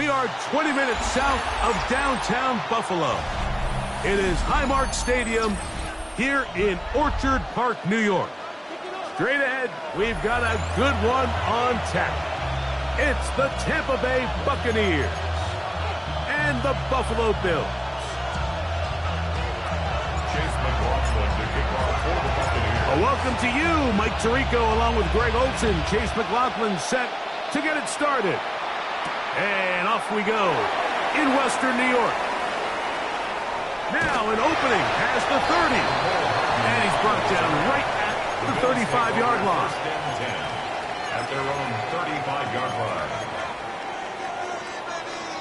are 20 minutes south of downtown Buffalo. It is Highmark Stadium here in Orchard Park, New York. Straight ahead, we've got a good one on tap. It's the Tampa Bay Buccaneers and the Buffalo Bills. Welcome to you, Mike Tirico, along with Greg Olson. Chase McLaughlin set to get it started. And off we go in Western New York. Now an opening has the 30. And he's brought down right at the 35-yard line. At their own 35-yard line.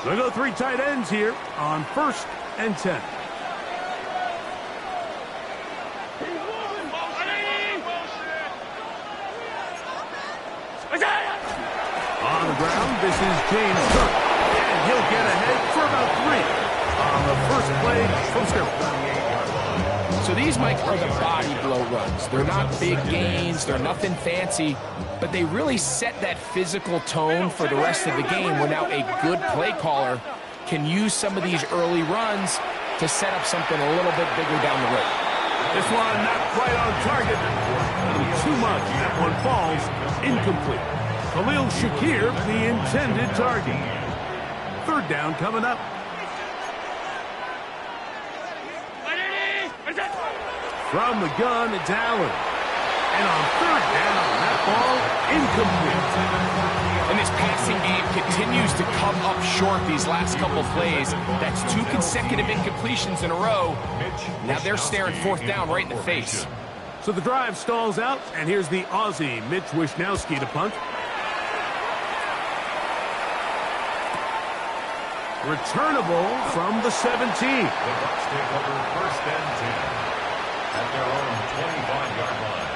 They'll go three tight ends here on 1st and 10. On the ground, this is James Cook, and he'll get ahead for about 3 on the first play from scrimmage. So these, Mike, are the body blow runs. They're not big gains, they're nothing fancy, but they really set that physical tone for the rest of the game where now a good play caller can use some of these early runs to set up something a little bit bigger down the road. This one not quite on target. A little too much. That one falls incomplete. Khalil Shakir, the intended target. 3rd down coming up. From the gun, it's Allen. And on 3rd down, that ball incomplete. And this passing game continues to come up short these last couple plays. That's 2 consecutive incompletions in a row. Now they're staring 4th down right in the face. So the drive stalls out, and here's the Aussie, Mitch Wishnowski, to punt. Returnable from the 17. The Bucs take over 1st and 10 at their own 25-yard line.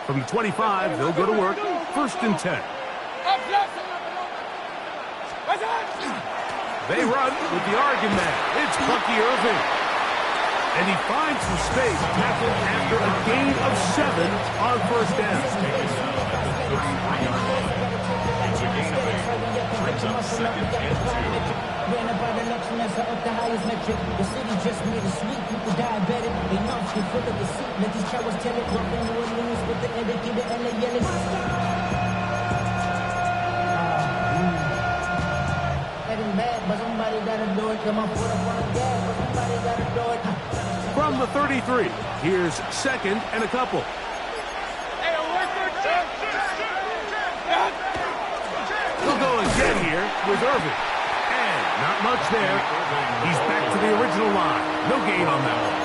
From the 25, they'll go to work. 1st and 10. They run with the Oregon man. It's Bucky Irving. And he finds some space tackled after a gain of 7 on 1st down. It's a gain of 8. Brings up 2nd and 2. Ran about the next mess up the highest metric. The city just made a sweet. People diabetic. They nuts get full of the seat. Let these cowards tell it. Walking New Orleans with the indicator and the yelling. Getting bad, but somebody gotta do it. Come on, put up on the gas, but somebody gotta do it. From the 33, here's 2nd and a couple. They'll go again here with Irving. And not much there. He's back to the original line. No gain on that one.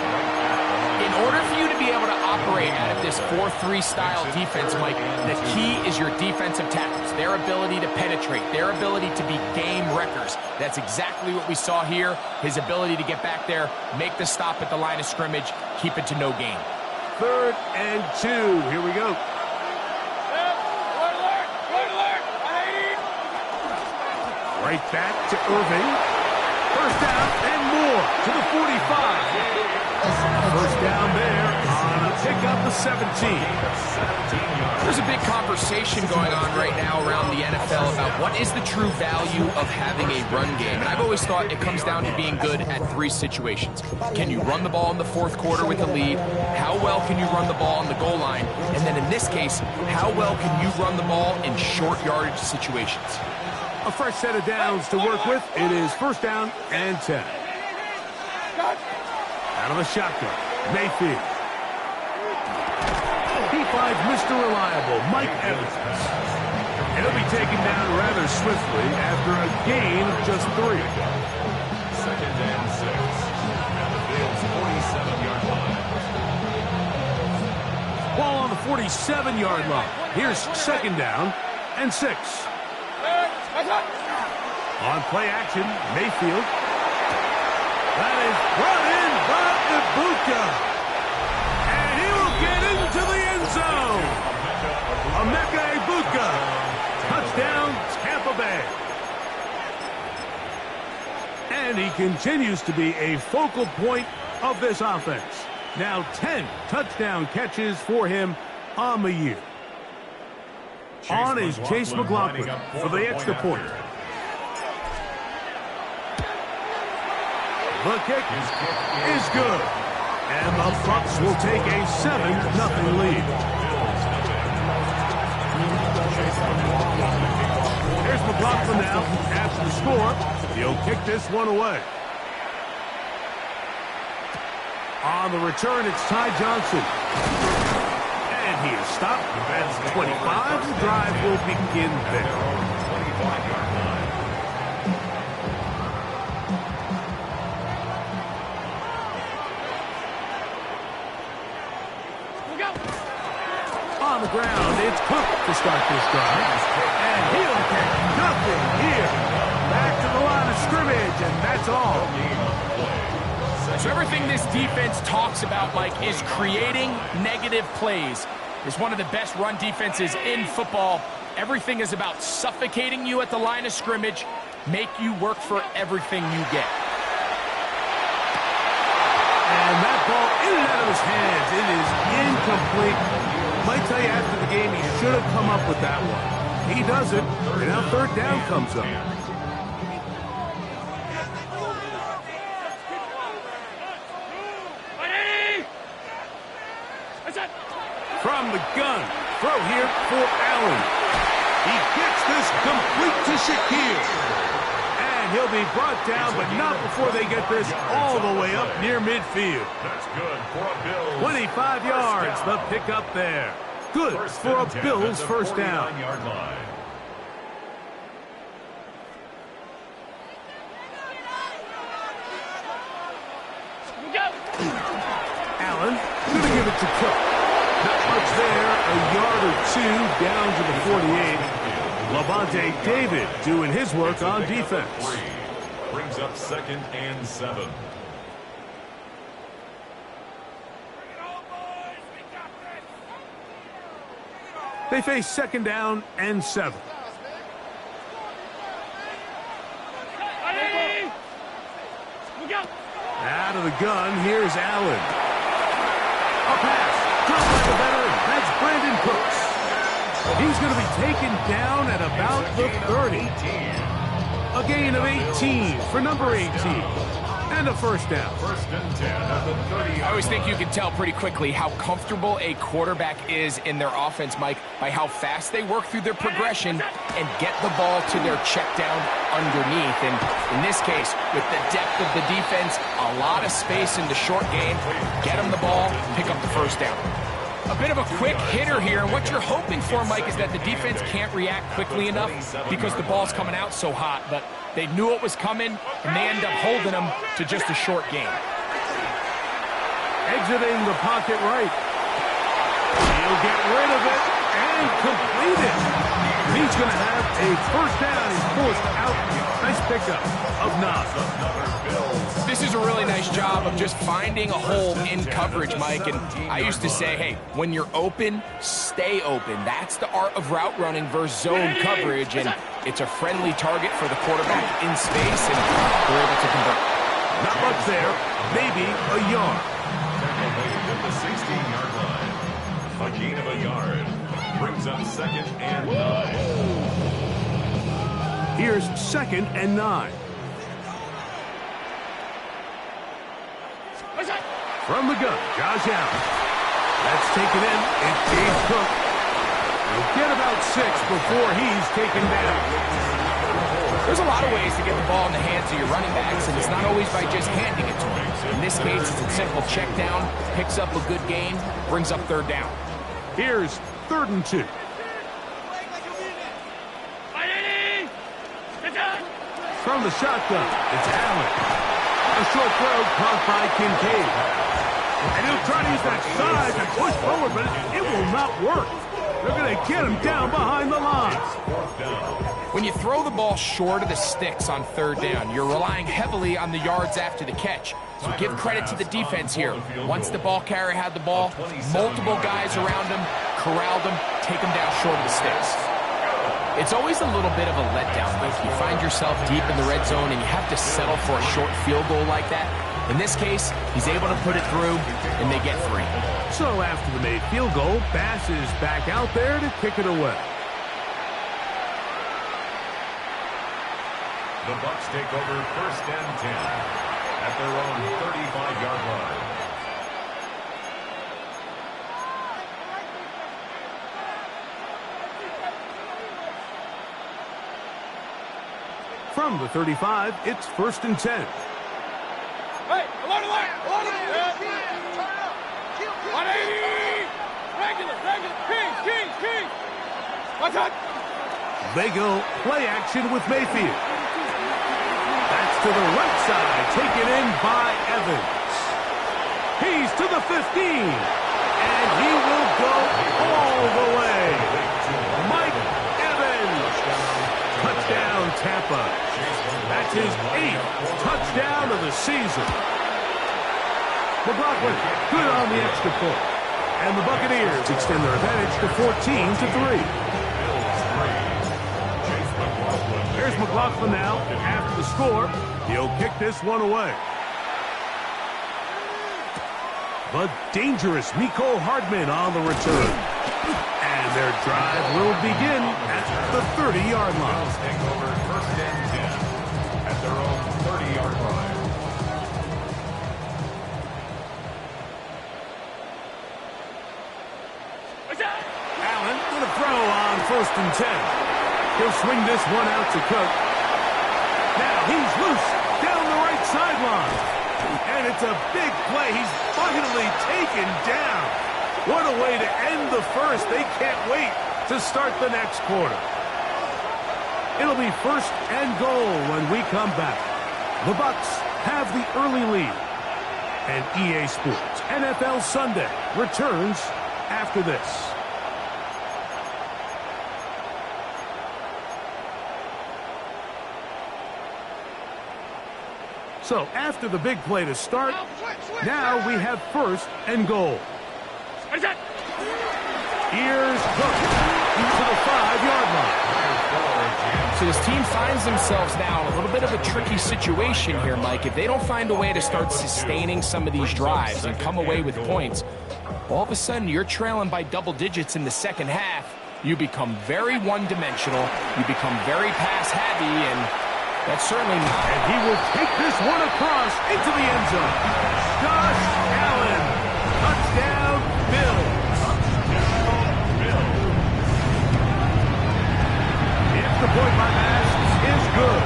In order for you to be able to operate out of this 4-3 style defense, Mike, the key is your defensive tackles, their ability to penetrate, their ability to be game wreckers. That's exactly what we saw here, his ability to get back there, make the stop at the line of scrimmage, keep it to no gain. 3rd and 2. Here we go. Right back to Irving. 1st down and more to the 45. 1st down there on the pickup of 17. There's a big conversation going on right now around the NFL about what is the true value of having a run game. And I've always thought it comes down to being good at 3 situations. Can you run the ball in the 4th quarter with a lead? How well can you run the ball on the goal line? And then in this case, how well can you run the ball in short yardage situations? A fresh set of downs to work with. It is 1st down and 10. Out of the shotgun, Mayfield. He finds Mr. Reliable, Mike Evans. And he'll be taken down rather swiftly after a gain of just 3. 2nd and 6 at the Bills' 47-yard line. Ball on the 47-yard line. Here's 2nd down and 6. On play action, Mayfield. That is brought in by Ibuka. And he will get into the end zone. A And he continues to be a focal point of this offense. Now 10 touchdown catches for him on the year. On is Chase McLaughlin for the extra point. The kick is good. And the Bucs will take a 7-0 lead. Here's McLaughlin now after the score. He'll kick this one away. On the return, it's Ty Johnson. And he is stopped. That's 25. The drive will begin there. 25-yard line. On the ground, it's Cook to start this drive. And he'll get nothing here. Back to the line of scrimmage, and that's all. So everything this defense talks about, Mike, is creating negative plays. It's one of the best run defenses in football. Everything is about suffocating you at the line of scrimmage, make you work for everything you get. And that ball in and out of his hands. It is incomplete. Might tell you after the game he should have come up with that one. He doesn't, and now third down comes up. From the gun, throw here for Allen. He gets this complete to Shakir. And he'll be brought down, but not before they get this all the way up near midfield. That's good for a Bills. 25 yards, the pickup there. Good for a Bills first down. 49-yard line. Allen gonna give it to Cook. Not much there, a yard or two down to the 48. Levante David doing his work on defense. Brings up 2nd and 7. They face 2nd down and 7. Out of the gun, here's Allen. A pass, dropped by the veteran. That's Brandon Cooks. He's going to be taken down at about the 30. A gain of 18 for number 18. And a first down. 1st and 10 at the 30. I always think you can tell pretty quickly how comfortable a quarterback is in their offense, Mike, by how fast they work through their progression and get the ball to their check down underneath. And in this case, with the depth of the defense, a lot of space in the short game, get them the ball, pick up the first down. A bit of a quick hitter here, and what you're hoping for, Mike, is that the defense can't react quickly enough because the ball's coming out so hot, but they knew it was coming, and they end up holding them to just a short game. Exiting the pocket right. He'll get rid of it and complete it. He's going to have a first down. He's forced out. Nice pickup of 9. This is a really nice job of just finding a hole in coverage, Mike. And I used to say, hey, when you're open, stay open. That's the art of route running versus zone coverage. And it's a friendly target for the quarterback in space, and they're able to convert. Not much there. Maybe a yard. At the 16-yard line. A gain of a yard. Brings up 2nd and 9. Here's 2nd and 9. From the gun, Josh Allen. That's taken in. It's James Cook. He'll get about 6 before he's taken down. There's a lot of ways to get the ball in the hands of your running backs, and it's not always by just handing it to them. In this case, it's a simple check down, picks up a good gain, brings up 3rd down. Here's 3rd and 2. From the shotgun, it's Allen. A short throw caught by Kincaid. And he'll try to use that size and push forward, but it will not work. They're going to get him down behind the line. When you throw the ball short of the sticks on 3rd down, you're relying heavily on the yards after the catch. So give credit to the defense here. Once the ball carrier had the ball, multiple guys around him, corralled him, take him down short of the sticks. It's always a little bit of a letdown. Like you find yourself deep in the red zone and you have to settle for a short field goal like that. In this case, he's able to put it through, and they get 3. So after the made field goal, Bass is back out there to kick it away. The Bucs take over 1st and 10 at their own 35-yard line. From the 35, it's 1st and 10. Hey, along the line! 180! Regular! Kings! Watch out! They go play action with Mayfield. That's to the right side, taken in by Evans. He's to the 15, and he will go all the way. Mike Evans. Touchdown, Tampa. That's his 8th touchdown of the season. McLaughlin, good on the extra point. And the Buccaneers extend their advantage to 14-3. Here's McLaughlin now. After the score, he'll kick this one away. The dangerous Mecole Hardman on the return. And their drive will begin at the 30-yard line. Take over 1st and 10 at their own 30-yard line. Allen with a throw on 1st and 10. He'll swing this one out to Cook. Now he's loose down the right sideline. And it's a big play. He's finally taken down. What a way to end the first. They can't wait to start the next quarter. It'll be 1st and goal when we come back. The Bucs have the early lead. And EA Sports NFL Sunday returns after this. So after the big play to start, now we have 1st and goal. Here's Cook to the 5-yard line. So this team finds themselves now in a little bit of a tricky situation here, Mike. If they don't find a way to start sustaining some of these drives and come away with points, all of a sudden you're trailing by double digits in the second half. You become very one-dimensional. You become very pass-heavy, and that's certainly not. And he will take this one across into the end zone. Josh Allen. Touchdown, Bills. If the point by Bass is good,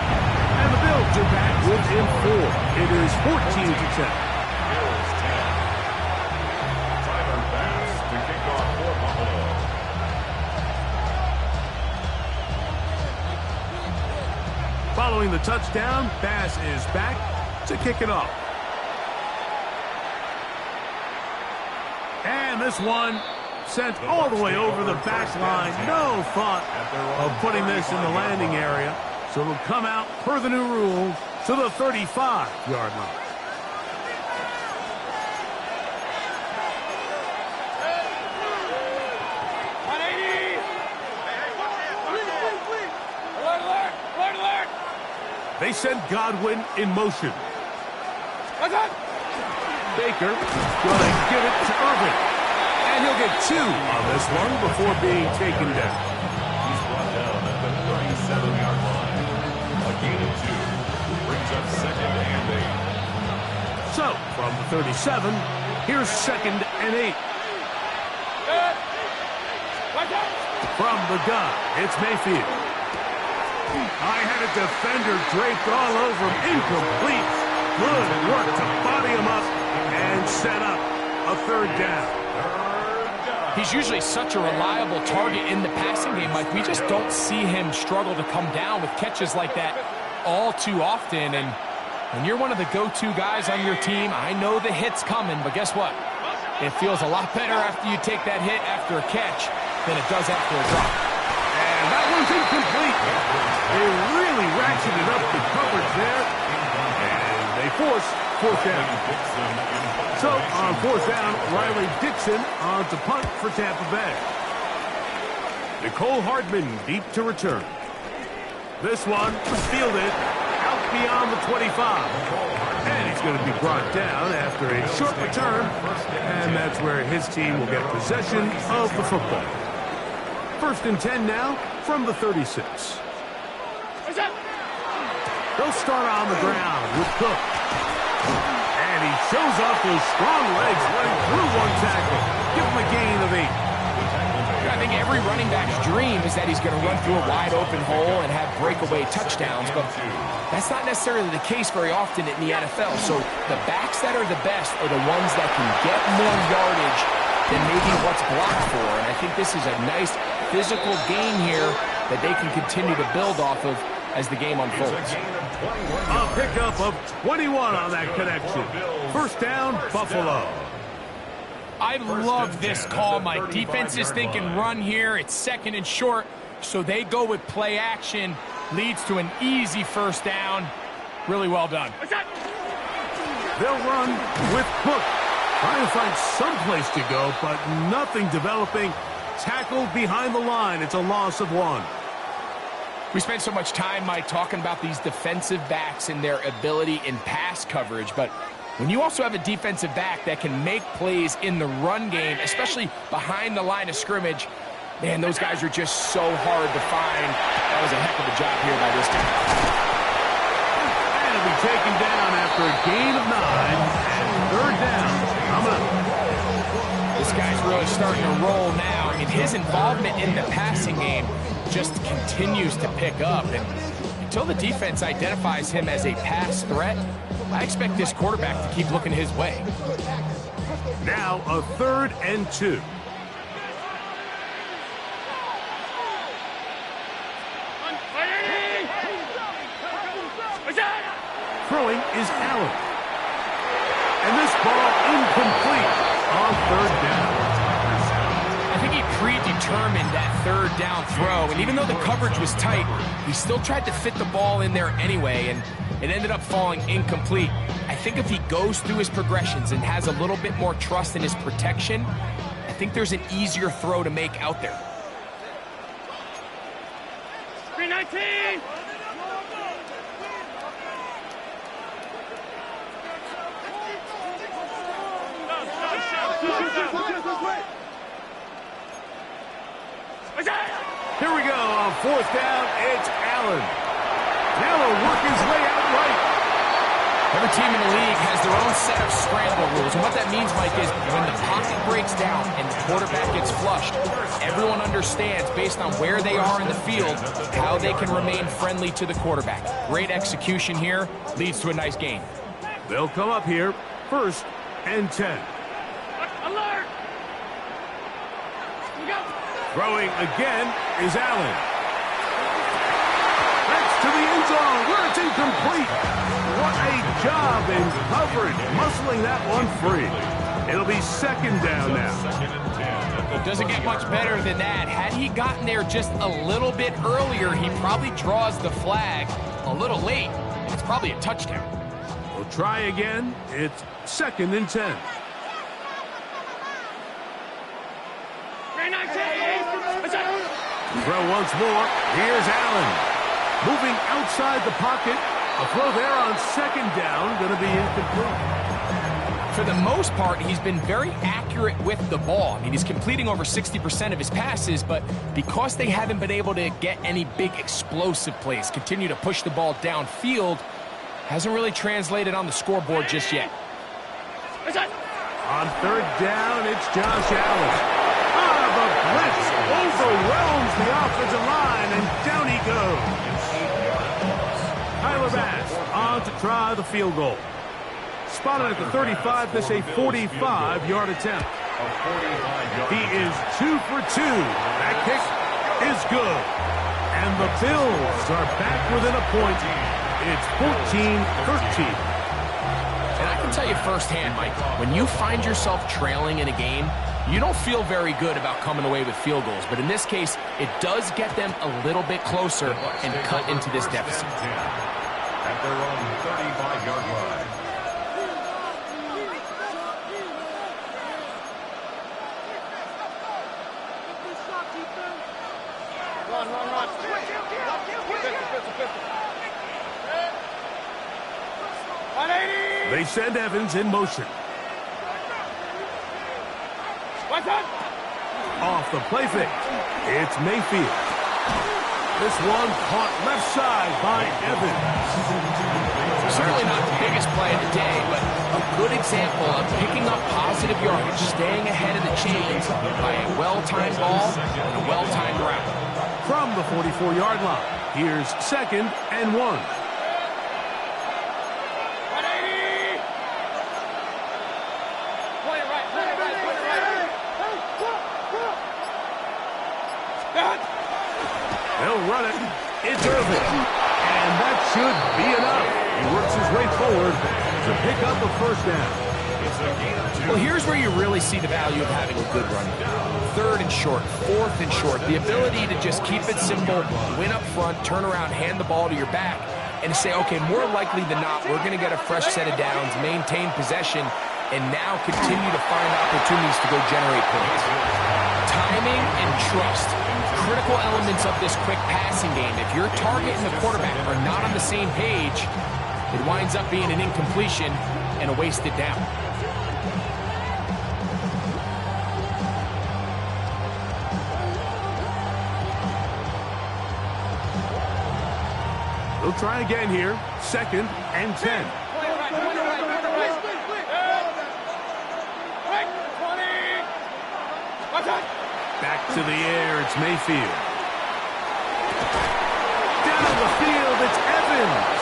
and the Bills are back within 4. It is 14-10. Bills 10. Tyler Bass to kick off for Buffalo. Following the touchdown, Bass is back to kick it off. And this one sent all the way over the back line. No thought of putting this in the landing area. So it'll come out per the new rule to the 35-yard line. They send Godwin in motion. Baker going to give it to Irvin. And he'll get 2 on this one before being taken down. He's brought down at the 37-yard line. A gain of 2 brings up 2nd and 8. So, from the 37, here's 2nd and 8. From the gun, it's Mayfield. I had a defender draped all over him. Incomplete. Good work to body him up and set up a 3rd down. He's usually such a reliable target in the passing game. Like, we just don't see him struggle to come down with catches like that all too often. And when you're one of the go-to guys on your team, I know the hit's coming, but guess what? It feels a lot better after you take that hit after a catch than it does after a drop. And that one's incomplete. They really ratcheted up the coverage there. And they force 4th down. So, on 4th down, Riley Dixon on to punt for Tampa Bay. Nicole Hardman deep to return. This one was fielded out beyond the 25. And he's going to be brought down after a short return. And that's where his team will get possession of the football. 1st and 10 now from the 36. They'll start on the ground with Cook. And he shows off those strong legs running through one tackle. Give him a gain of 8. I think every running back's dream is that he's going to run through a wide open hole and have breakaway touchdowns, but that's not necessarily the case very often in the NFL. So the backs that are the best are the ones that can get more yardage than maybe what's blocked for. And I think this is a nice physical gain here that they can continue to build off of as the game unfolds. A pickup of 21 on that connection. 1st down, Buffalo. I love this call, Mike. Defense is thinking run here. It's 2nd and short, so they go with play action. Leads to an easy 1st down. Really well done. They'll run with Cook. Trying to find some place to go, but nothing developing. Tackled behind the line. It's a loss of 1. We spent so much time, Mike, talking about these defensive backs and their ability in pass coverage, but when you also have a defensive back that can make plays in the run game, especially behind the line of scrimmage, man, those guys are just so hard to find. That was a heck of a job here by this team. And it'll be taken down after a gain of 9, and 3rd down coming up. This guy's really starting to roll now. I mean, his involvement in the passing game just continues to pick up, and until the defense identifies him as a pass threat, I expect this quarterback to keep looking his way. Now a 3rd and 2. Throwing is Allen. And this ball incomplete on 3rd down. I think he predetermined that 3rd down throw, and even though the coverage was tight, he still tried to fit the ball in there anyway, and it ended up falling incomplete. I think if he goes through his progressions and has a little bit more trust in his protection, I think there's an easier throw to make out there. 319! Here we go on 4th down. It's Allen. Now he'll work his way out right. Every team in the league has their own set of scramble rules, and what that means, Mike, is when the pocket breaks down and the quarterback gets flushed, everyone understands, based on where they are in the field, how they can remain friendly to the quarterback. Great execution here, leads to a nice game. They'll come up here, 1st and 10. Alert! Throwing again is Allen. That's to the end zone where it's incomplete. What a job in coverage, muscling that one free. It'll be 2nd down now. It doesn't get much better than that. Had he gotten there just a little bit earlier, he probably draws the flag a little late. It's probably a touchdown. We'll try again. It's 2nd and 10. Throw once more. Here's Allen. Moving outside the pocket. A throw there on 2nd down. Going to be incomplete. For the most part, he's been very accurate with the ball. I mean, he's completing over 60% of his passes, but because they haven't been able to get any big explosive plays, continue to push the ball downfield, hasn't really translated on the scoreboard just yet. On 3rd down, it's Josh Allen. The blitz overwhelms the offensive line, and down he goes. Tyler Bass on to try the field goal. Spotted at the 35, this a 45-yard attempt. He is 2 for 2. That kick is good. And the Bills are back within a point. It's 14-13. And I can tell you firsthand, Mike, when you find yourself trailing in a game, you don't feel very good about coming away with field goals. But in this case, it does get them a little bit closer and cut into this deficit. At their own 35-yard line. They send Evans in motion. Off the play fake. It's Mayfield. This one caught left side by Evans. Certainly not the biggest play of the day, but a good example of picking up positive yardage, staying ahead of the chains by a well-timed ball and a well-timed route. From the 44-yard line, here's 2nd and 1. They'll run it. It's Irvin. And that should be enough. He works his way forward to pick up the first down. Well, here's where you really see the value of having a good run game. 3rd and short, 4th and short. The ability to just keep it simple, win up front, turn around, hand the ball to your back, and say, okay, more likely than not, we're going to get a fresh set of downs, maintain possession, and now continue to find opportunities to go generate points. Timing and trust. Critical elements of this quick passing game. If your target and the quarterback are not on the same page, it winds up being an incompletion and a wasted down. They'll try again here. 2nd and 10. Back to the air, it's Mayfield. Down the field, it's Evans.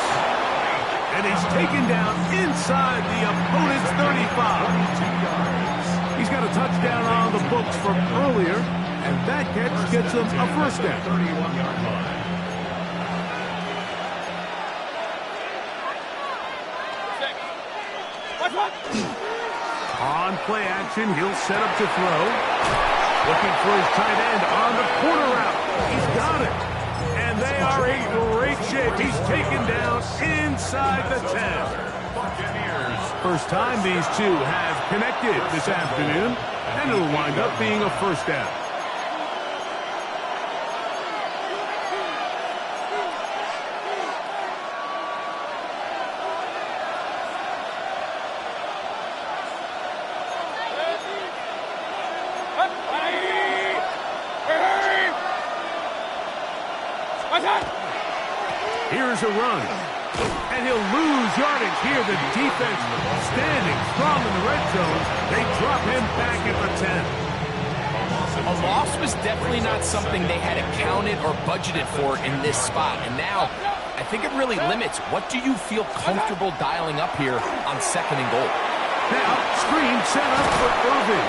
And he's taken down inside the opponent's 35. He's got a touchdown on the books from earlier, and that catch gets him a first down. 31-yard line. On play action, he'll set up to throw. Looking for his tight end on the corner route. He's got it. And they are in great shape. He's taken down inside the 10. First time these two have connected this afternoon, and it'll wind up being a first down. Here's a run. And he'll lose yardage here. The defense standing strong in the red zone. They drop him back at the 10. A loss was definitely not something they had accounted or budgeted for in this spot. And now, I think it really limits what do you feel comfortable dialing up here on 2nd and goal. Now, screen set up for Irvin.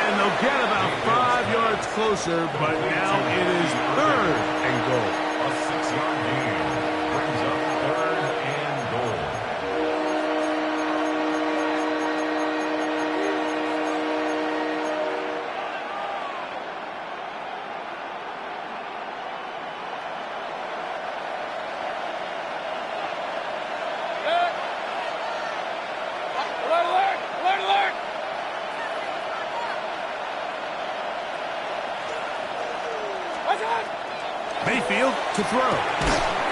And they'll get about 5 yards closer, but now it is 3rd and goal. A 6-yard gain brings up 3rd and goal. Mayfield to throw.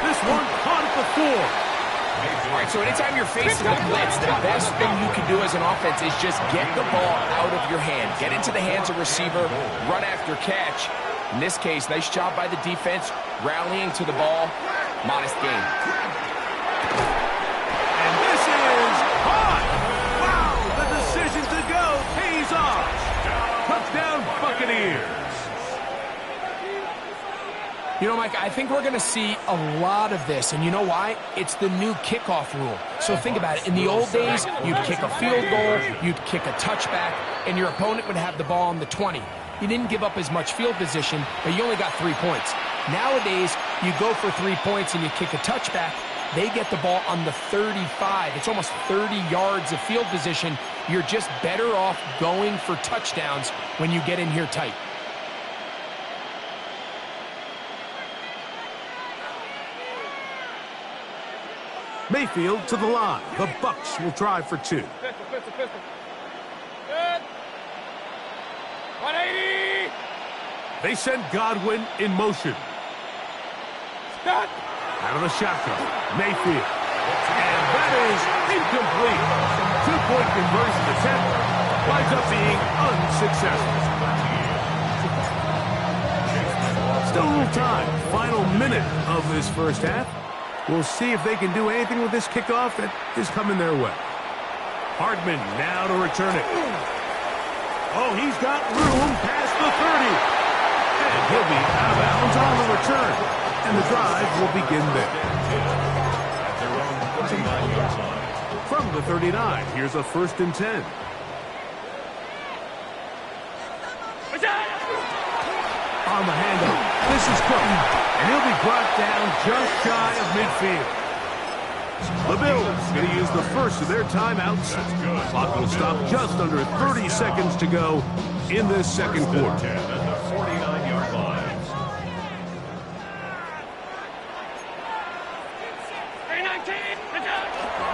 This one caught at the 4. All right, so anytime you're facing a blitz, the best thing you can do as an offense is just get the ball out of your hand. Get into the hands of receiver, run after catch. In this case, nice job by the defense, rallying to the ball. Modest gain. And this is caught. Wow, the decision to go pays off. Touchdown Buccaneers. You know, Mike, I think we're going to see a lot of this, and you know why? It's the new kickoff rule. So think about it. In the old days, you'd kick a field goal, you'd kick a touchback, and your opponent would have the ball on the 20. You didn't give up as much field position, but you only got 3 points. Nowadays, you go for 3 points and you kick a touchback, they get the ball on the 35. It's almost 30 yards of field position. You're just better off going for touchdowns when you get in here tight. Mayfield to the line. The Bucs will try for 2. Good. 180. They send Godwin in motion. Out of the shotgun, Mayfield. And that is incomplete. Two-point conversion attempt winds up being unsuccessful. Still a little time. Final minute of this first half. We'll see if they can do anything with this kickoff that is coming their way. Hardman now to return it. Oh, he's got room past the 30. And he'll be out of bounds on the return. And the drive will begin there. From the 39, here's a 1st and 10. On the handoff, this is Cook. And he'll be brought down just shy of midfield. The Bills going to use the first of their timeouts. The clock will stop just under 30 seconds to go in this second quarter. At the 49-yard line.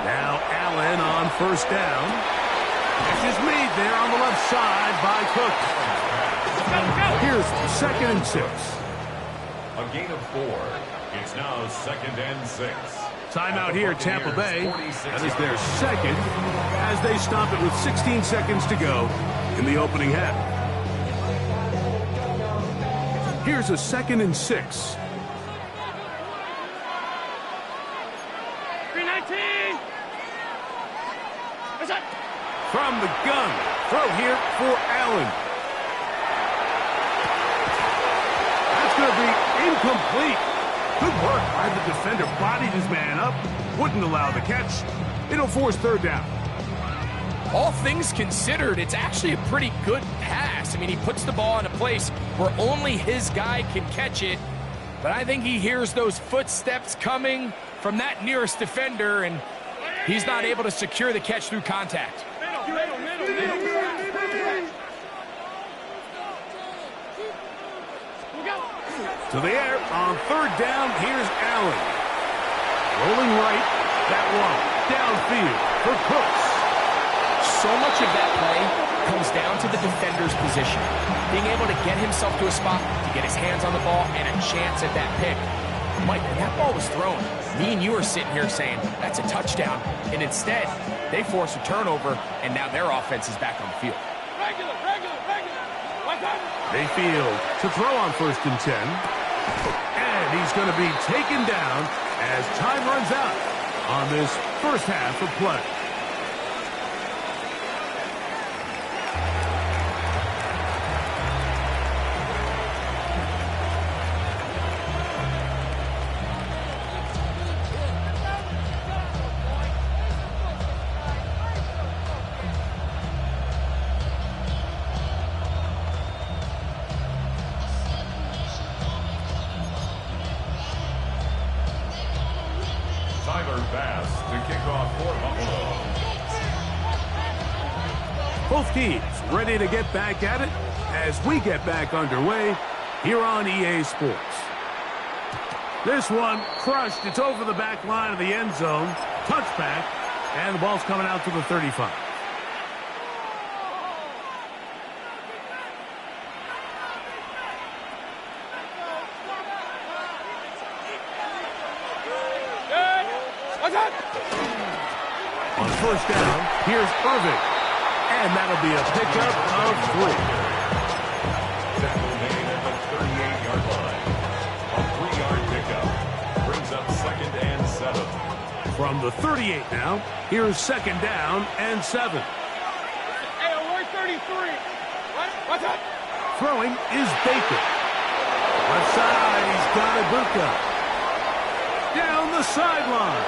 Now Allen on 1st down. Catch is made there on the left side by Cook. Here's 2nd and 6. A gain of 4. It's now 2nd and 6. Timeout here, Tampa Bay. That is their second as they stop it with 16 seconds to go in the opening half. Here's a 2nd and 6. 319. From the gun. Throw here for Allen. That's going to be incomplete. Good work by the defender. Bodied his man up. Wouldn't allow the catch. It'll force 3rd down. All things considered, it's actually a pretty good pass. I mean, he puts the ball in a place where only his guy can catch it. But I think he hears those footsteps coming from that nearest defender, and he's not able to secure the catch through contact. To the air on 3rd down. Here's Allen. Rolling right. That one downfield for Cooks. So much of that play comes down to the defender's position. Being able to get himself to a spot, to get his hands on the ball, and a chance at that pick. Mike, when that ball was thrown, me and you are sitting here saying, that's a touchdown. And instead, they force a turnover, and now their offense is back on the field. Mayfield to throw on 1st and 10. And he's going to be taken down as time runs out on this first half of play. Both teams ready to get back at it as we get back underway here on EA Sports. This one crushed. It's over the back line of the end zone. Touchback, and the ball's coming out to the 35. On 1st down, here's Irving. And that'll be a pickup of 3. Tackle made at the 38-yard line. A 3-yard pickup brings up 2nd and 7. From the 38 now, here's 2nd down and 7. Hey, we're 33. What's up? Throwing is Baker. Left side, he's got Ibuka. Down the sideline.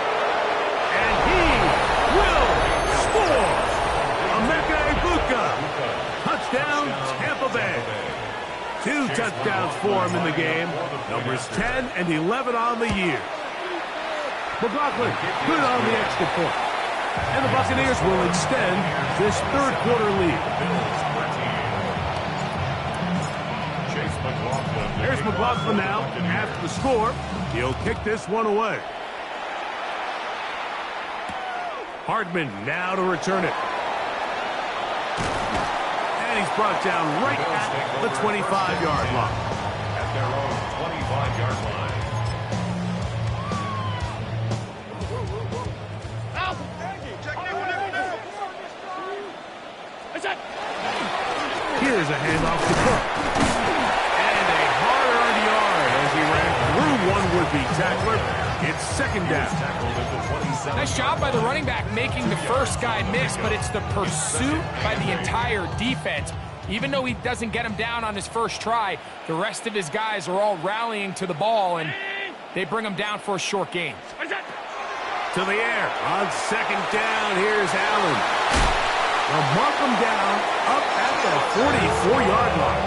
And he will score. Emeka Ibuka. Touchdown, Tampa Bay. 2 touchdowns for him in the game. Numbers 10 and 11 on the year. McLaughlin, good on the extra point. And the Buccaneers will extend this 3rd quarter lead. Here's McLaughlin now. After the score, he'll kick this one away. Hardman now to return it. And he's brought down right at the 25-yard line. At their own 25-yard line. Here's a handoff to Cook. And a hard-earned yard as he ran through one would-be tackler. It's second down. Nice job by the running back making the first guy miss, but it's the pursuit by the entire defense. Even though he doesn't get him down on his first try, the rest of his guys are all rallying to the ball, and they bring him down for a short gain. To the air on second down. Here's Allen. They'll mark him down up at the 44-yard line.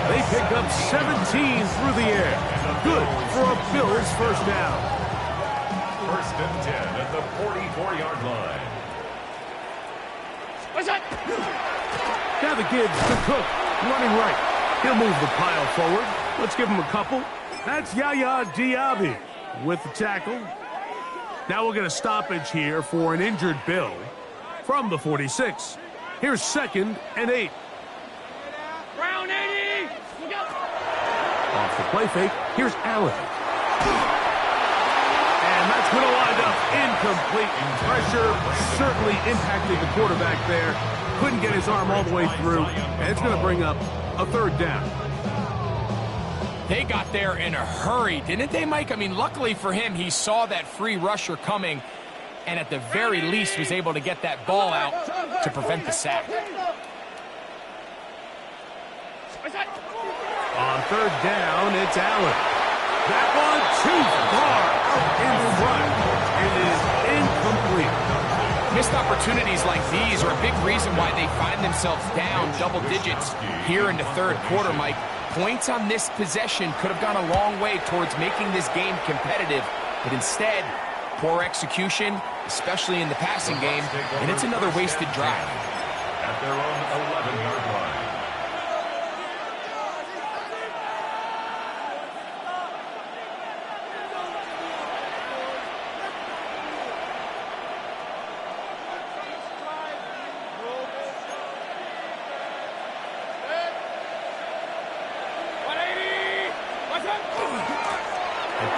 They pick up 17 through the air. Good for a Bills first down. First and 10 at the 44-yard line. Now the Gibbs to Cook, running right. He'll move the pile forward. Let's give him a couple. That's Yaya Diaby with the tackle. Now we'll get a stoppage here for an injured Bill from the 46. Here's second and 8. Round 80. Off the play fake, here's Allen. And that's going to wind up incomplete. Pressure certainly impacted the quarterback there. Couldn't get his arm all the way through, and it's going to bring up a third down. They got there in a hurry, didn't they, Mike? I mean, luckily for him, he saw that free rusher coming, and at the very least was able to get that ball out to prevent the sack. On third down, it's Allen. That one too far out in front. It is incomplete. Missed opportunities like these are a big reason why they find themselves down double digits here in the third quarter, Mike. Points on this possession could have gone a long way towards making this game competitive, but instead, poor execution, especially in the passing game, and it's another wasted drive. At their own 11-yard line.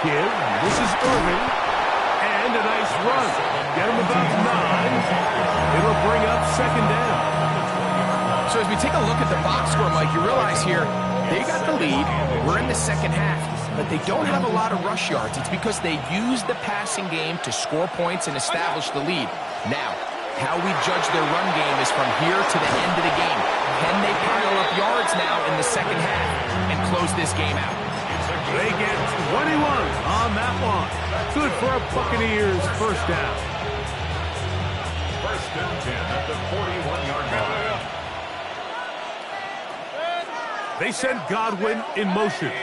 This is Irving, and a nice run. Get him about 9. It'll bring up second down. So as we take a look at the box score, Mike, you realize here, they got the lead. We're in the second half, but they don't have a lot of rush yards. It's because they use the passing game to score points and establish the lead. Now, how we judge their run game is from here to the end of the game. Can they pile up yards now in the second half and close this game out? They get 21 on that one. Good for a Buccaneers first down. First and 10 at the 41-yard line. They send Godwin in motion.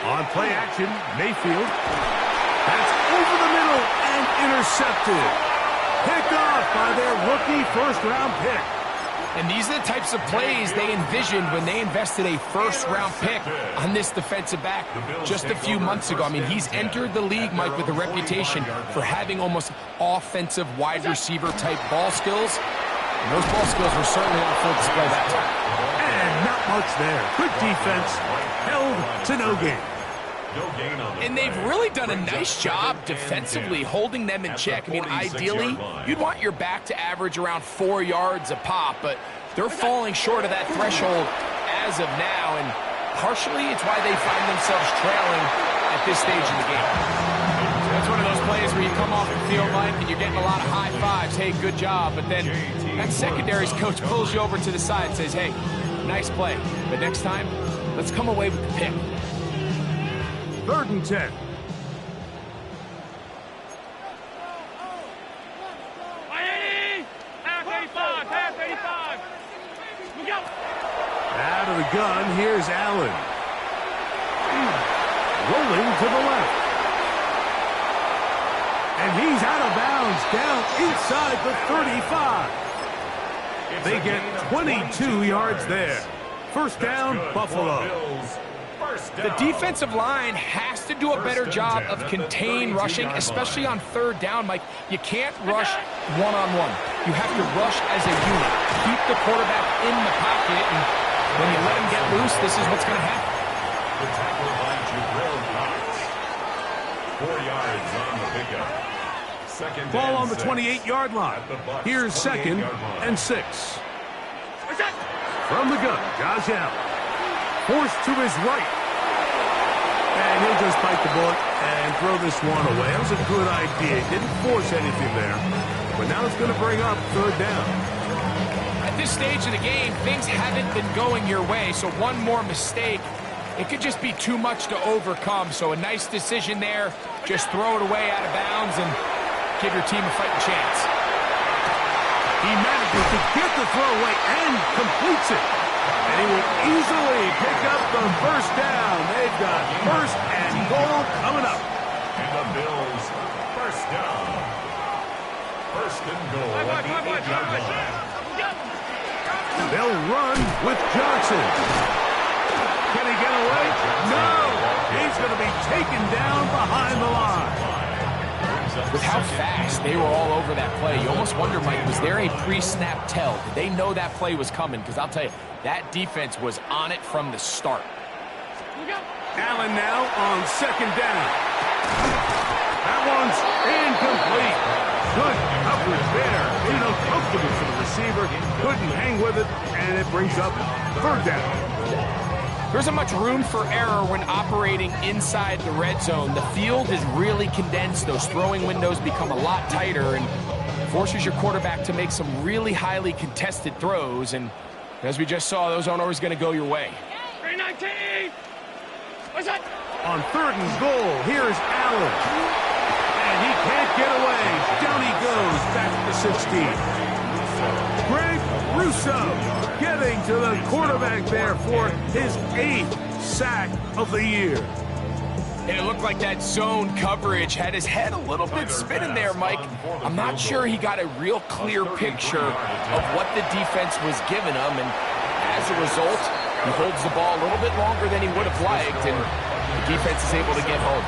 On play action, Mayfield. That's over the middle and intercepted. Picked off by their rookie first-round pick. And these are the types of plays they envisioned when they invested a first-round pick on this defensive back just a few months ago. I mean, he's entered the league, Mike, with a reputation for having almost offensive wide receiver-type ball skills. And those ball skills were certainly on full display that time. And not much there. Good defense. Held to no gain. And they've really done a nice job defensively holding them in check. I mean, ideally, you'd want your back to average around 4 yards a pop, but they're falling short of that threshold as of now, and partially it's why they find themselves trailing at this stage of the game. That's one of those plays where you come off the field, Mike, and you're getting a lot of high fives. Hey, good job. But then that secondary's coach pulls you over to the side and says, hey, nice play, but next time, let's come away with the pick. Third and 10. Out of the gun, here's Allen. Rolling to the left. And he's out of bounds down inside the 35. They get 22 yards there. First down, Buffalo. The defensive line has to do a better job of contain rushing, especially on third down, Mike. You can't rush one-on-one. You have to rush as a unit. Keep the quarterback in the pocket, and when you let him get loose, this is what's going to happen. The tackle by Jabril Cox. 4 yards on the pickup. Second Ball on the and 28-yard line. Here's second and 6. From the gun, Josh Allen. Forced to his right. And he'll just bite the bullet and throw this one away. That was a good idea. He didn't force anything there. But now it's going to bring up third down. At this stage of the game, things haven't been going your way, so one more mistake, it could just be too much to overcome. So a nice decision there. Just throw it away out of bounds and give your team a fighting chance. He manages to get the throw away and completes it. And he will easily pick up the first down. They've got first and goal coming up. And the Bills, first down. First and goal at the 8-yard line. They'll run with Johnson. Can he get away? No! He's going to be taken down behind the line. With how fast they were all over that play, you almost wonder, Mike, was there a pre-snap tell? Did they know that play was coming? Because I'll tell you, that defense was on it from the start. Allen now on second down. That one's incomplete. Good coverage there. Made it uncomfortable for the receiver. Couldn't hang with it, and it brings up third down. There isn't much room for error when operating inside the red zone. The field is really condensed. Those throwing windows become a lot tighter and forces your quarterback to make some really highly contested throws. And as we just saw, those aren't always going to go your way. 319! What's that? On third and goal, here's Allen. And he can't get away. Down he goes, back to 16. Greg Russo getting to the quarterback there for his 8th sack of the year. And it looked like that zone coverage had his head a little bit spinning there, Mike. I'm not sure he got a real clear picture of what the defense was giving him, and as a result, he holds the ball a little bit longer than he would have liked, and the defense is able to get home.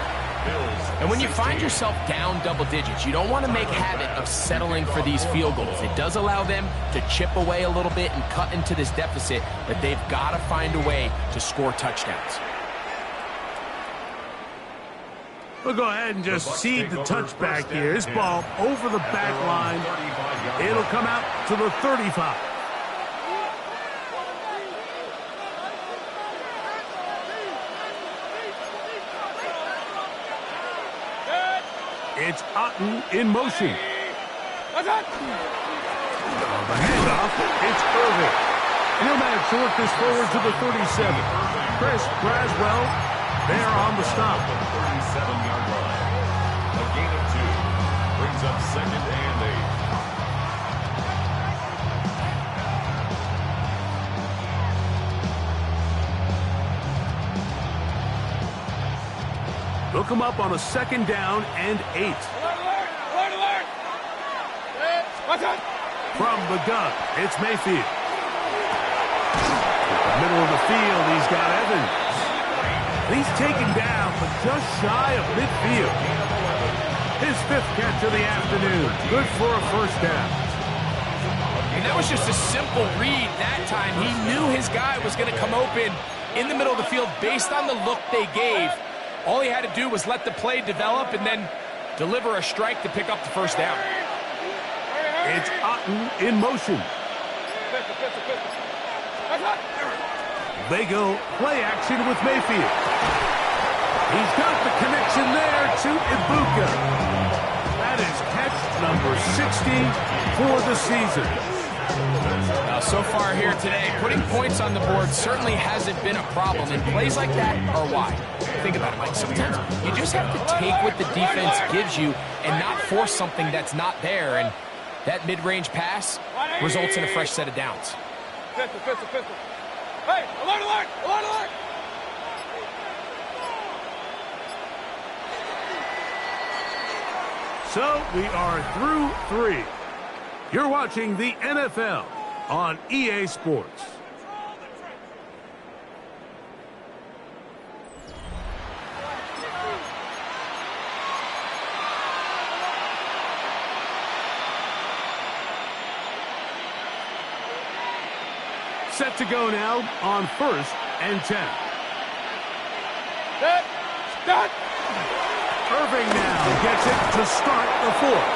And when you find yourself down double digits, you don't want to make habit of settling for these field goals. It does allow them to chip away a little bit and cut into this deficit, but they've got to find a way to score touchdowns. We'll go ahead and just cede the touchback here. This ball over the back line. It'll come out to the 35. It's Otten in motion. What's that? On the handoff, it's Irving. And he'll manage to work this forward to the 37. Chris Braswell there on the stop. 37-yard line. A gain of 2. Brings up second and 8. Look him up on a second down and 8. Alert, alert! Alert, alert! What's that? From the gun, it's Mayfield. In the middle of the field, he's got Evans. He's taken down, but just shy of midfield. His 5th catch of the afternoon. Good for a first down. And that was just a simple read that time. He knew his guy was going to come open in the middle of the field based on the look they gave. All he had to do was let the play develop and then deliver a strike to pick up the first down. It's Otten in motion. They go play action with Mayfield. He's got the connection there to Ibuka. That is catch number 60 for the season. Now, so far here today, putting points on the board certainly hasn't been a problem, and plays like that are why. Think about it, Mike. Sometimes you just have to take what the defense gives you and not force something that's not there, and that mid-range pass results in a fresh set of downs. Pistol. Hey, alert, alert! Alert, alert! So we are through 3. You're watching the NFL on EA Sports. Set to go now on 1st and 10. Start! Irving now gets it to start the 4th.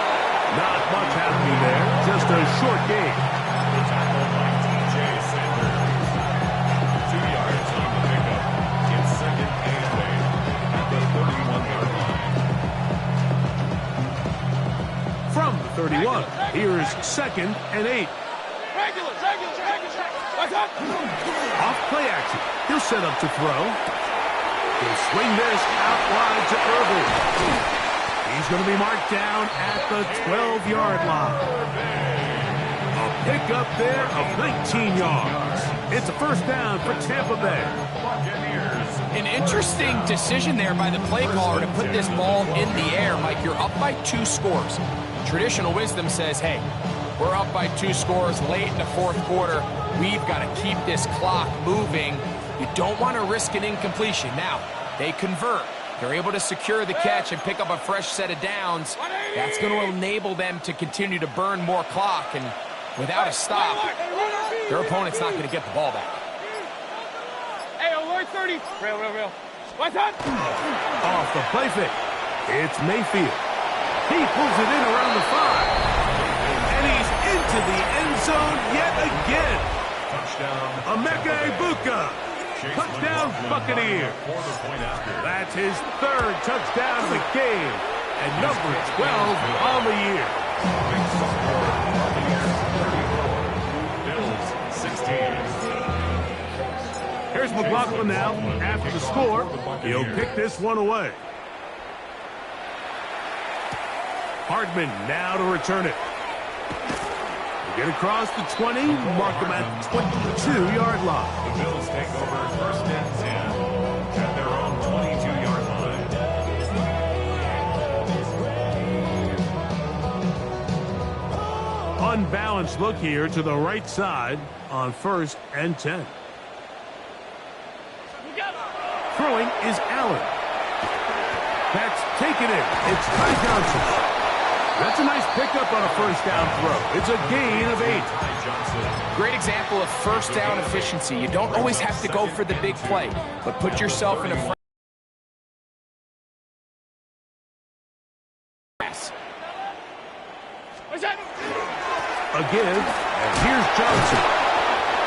Not much happening there, just a short game. The tackle by TJ 2nd and 8. Regular. What's up? Off play action. He'll set up to throw. He'll swing this out wide to Irvin. He's going to be marked down at the 12-yard line. A pickup there of 19 yards. It's a first down for Tampa Bay. An interesting decision there by the play caller to put this ball in the air. Mike, you're up by 2 scores. Traditional wisdom says, hey, we're up by 2 scores late in the 4th quarter. We've got to keep this clock moving. You don't want to risk an incompletion. Now, they convert. They're able to secure the catch and pick up a fresh set of downs. That's going to enable them to continue to burn more clock. And without a stop, their opponent's not going to get the ball back. Hey, alert 30. Real. What's up? Off the play fake. It's Mayfield. He pulls it in around the 5. And he's into the end zone yet again. Touchdown. Emeka Egbuka. Touchdown, Buccaneers. That's his 3rd touchdown of the game. And number 12 on the year. Bills 16. Here's McLaughlin now. After the score, he'll pick this one away. Hardman now to return it. Get across the 20, mark them at the 22-yard line. The Bills take over 1st and 10 at their own 22-yard line. Unbalanced look here to the right side on 1st and 10. Throwing is Allen. That's taken it. It's Ty Johnson. That's a nice pickup on a first down throw. It's a gain of 8. Great example of first down efficiency. You don't always have to go for the big play, but put yourself in a pass. A give, and here's Johnson.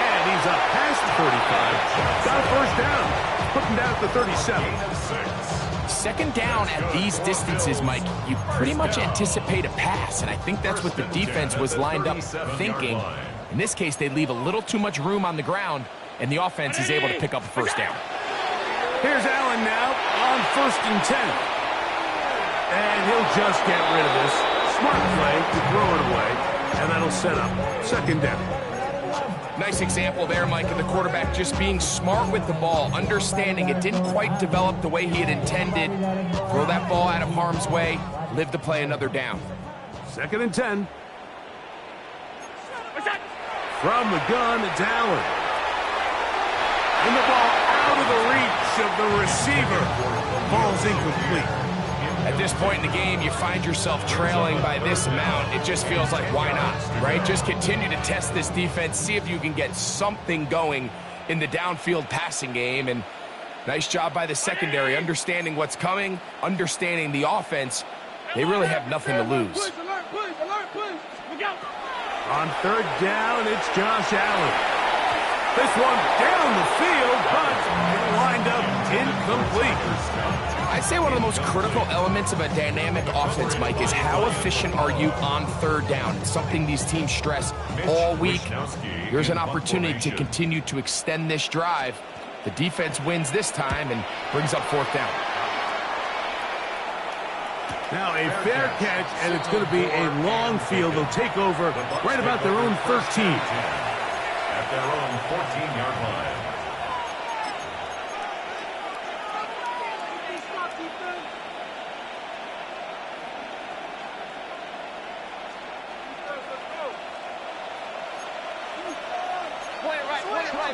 And he's up past the 35. Got a first down. Putting down at the 37. 2nd down at these distances, Mike, you pretty much anticipate a pass, and I think that's what the defense was lined up thinking. In this case, they leave a little too much room on the ground, and the offense is able to pick up a first down. Here's Allen now on 1st and 10. And he'll just get rid of this. Smart play to throw it away, and that'll set up 2nd down. Nice example there, Mike, of the quarterback just being smart with the ball, understanding it didn't quite develop the way he had intended. Throw that ball out of harm's way, live to play another down. 2nd and 10. From the gun, it's Allen. And the ball out of the reach of the receiver. Ball's incomplete. At this point in the game, you find yourself trailing by this amount. It just feels like, why not, right? Just continue to test this defense, see if you can get something going in the downfield passing game. And nice job by the secondary, understanding what's coming, understanding the offense. They really have nothing to lose. On 3rd down, it's Josh Allen. This one down the field, but it lined up incomplete. I'd say one of the most critical elements of a dynamic offense, Mike, is how efficient are you on 3rd down? It's something these teams stress all week. Here's an opportunity to continue to extend this drive. The defense wins this time and brings up 4th down. Now a fair catch, and it's going to be a long field. They'll take over right about their own 13. At their own 14-yard line.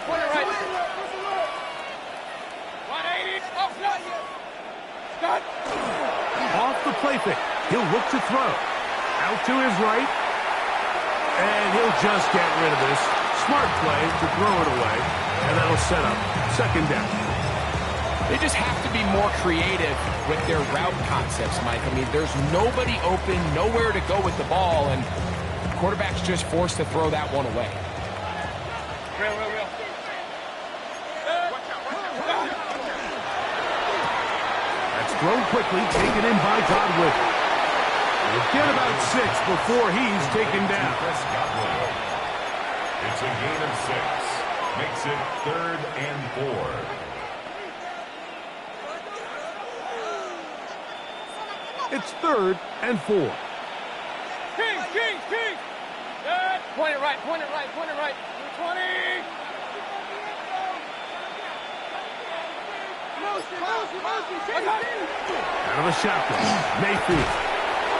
Point it right. 180. Oh, not yet. Scott. Off the play fake. He'll look to throw. Out to his right. And he'll just get rid of this. Smart play to throw it away. And that'll set up 2nd down. They just have to be more creative with their route concepts, Mike. I mean, there's nobody open, nowhere to go with the ball, and the quarterback's just forced to throw that one away. Real. That's thrown quickly, taken in by Godwin. We'll get about 6 before he's taken down. It's a gain of 6. Makes it 3rd and 4. It's 3rd and 4. King! Good. Point it right. 20. Out of the shotgun. Mayfield.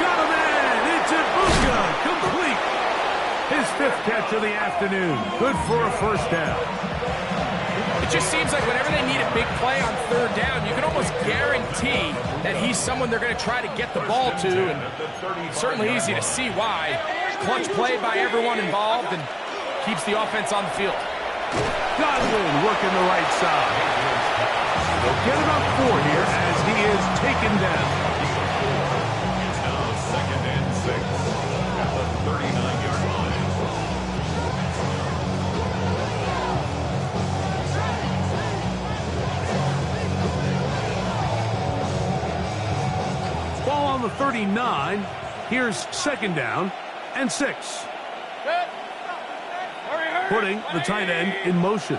Got him in. It's Ibuka. Complete. His 5th catch of the afternoon. Good for a first down. It just seems like whenever they need a big play on 3rd down, you can almost guarantee that he's someone they're going to try to get the ball to, and it's certainly easy to see why. Clutch play by everyone involved and keeps the offense on the field. Godwin working the right side. They'll get about 4 here as he is taken down. It's now 2nd and 6 at the 39-yard line. Ball on the 39. Here's 2nd down and 6. Good. Putting the tight end in motion.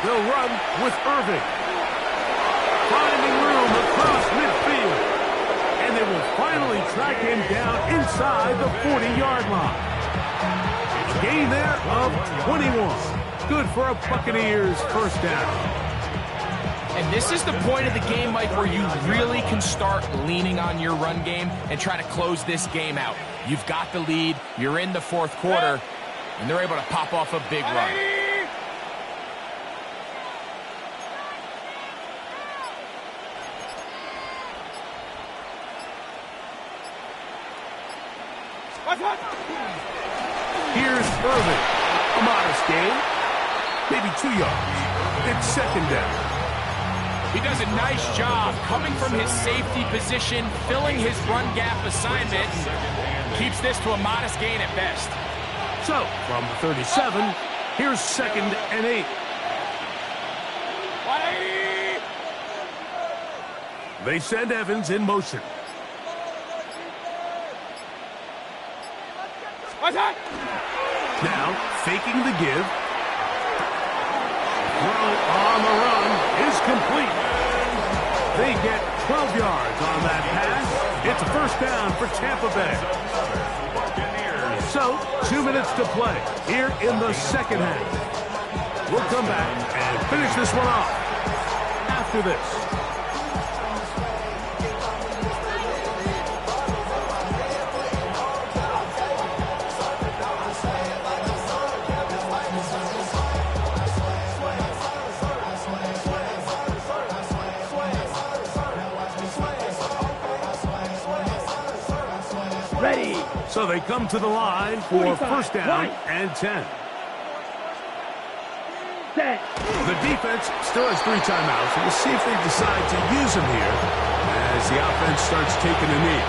They'll run with Irving. Finding room across midfield. And they will finally track him down inside the 40-yard line. Gain there of 21. Good for a Buccaneers first down. And this is the point of the game, Mike, where you really can start leaning on your run game and try to close this game out. You've got the lead, you're in the 4th quarter, and they're able to pop off a big run. Here's Irving. A modest gain. Maybe 2 yards. It's 2nd down. He does a nice job coming from his safety position, filling his run gap assignment, keeps this to a modest gain at best. So, from the 37, here's 2nd and 8. They send Evans in motion. Now, faking the give. Throw on the run is complete. They get 12 yards on that pass. It's a first down for Tampa Bay. So, 2 minutes to play here in the 2nd half. We'll come back and finish this one off after this. Ready. So they come to the line for 45, first down right. and 10. Set. The defense still has 3 timeouts. We'll see if they decide to use them here as the offense starts taking a knee.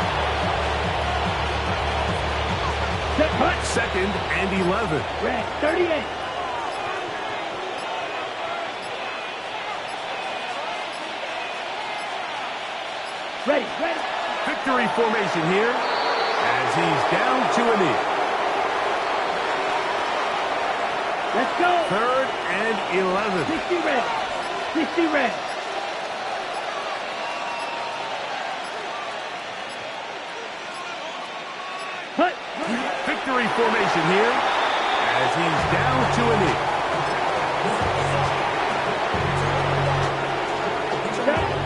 Set. Punt. 2nd and 11. Red. 38. Ready. Victory formation here as he's down to a knee. Let's go. 3rd and 11. 60 red. 60 red. Hut. Victory formation here as he's down to a knee.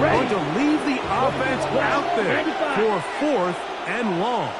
Ready. Going to leave the offense out there for 4th and long.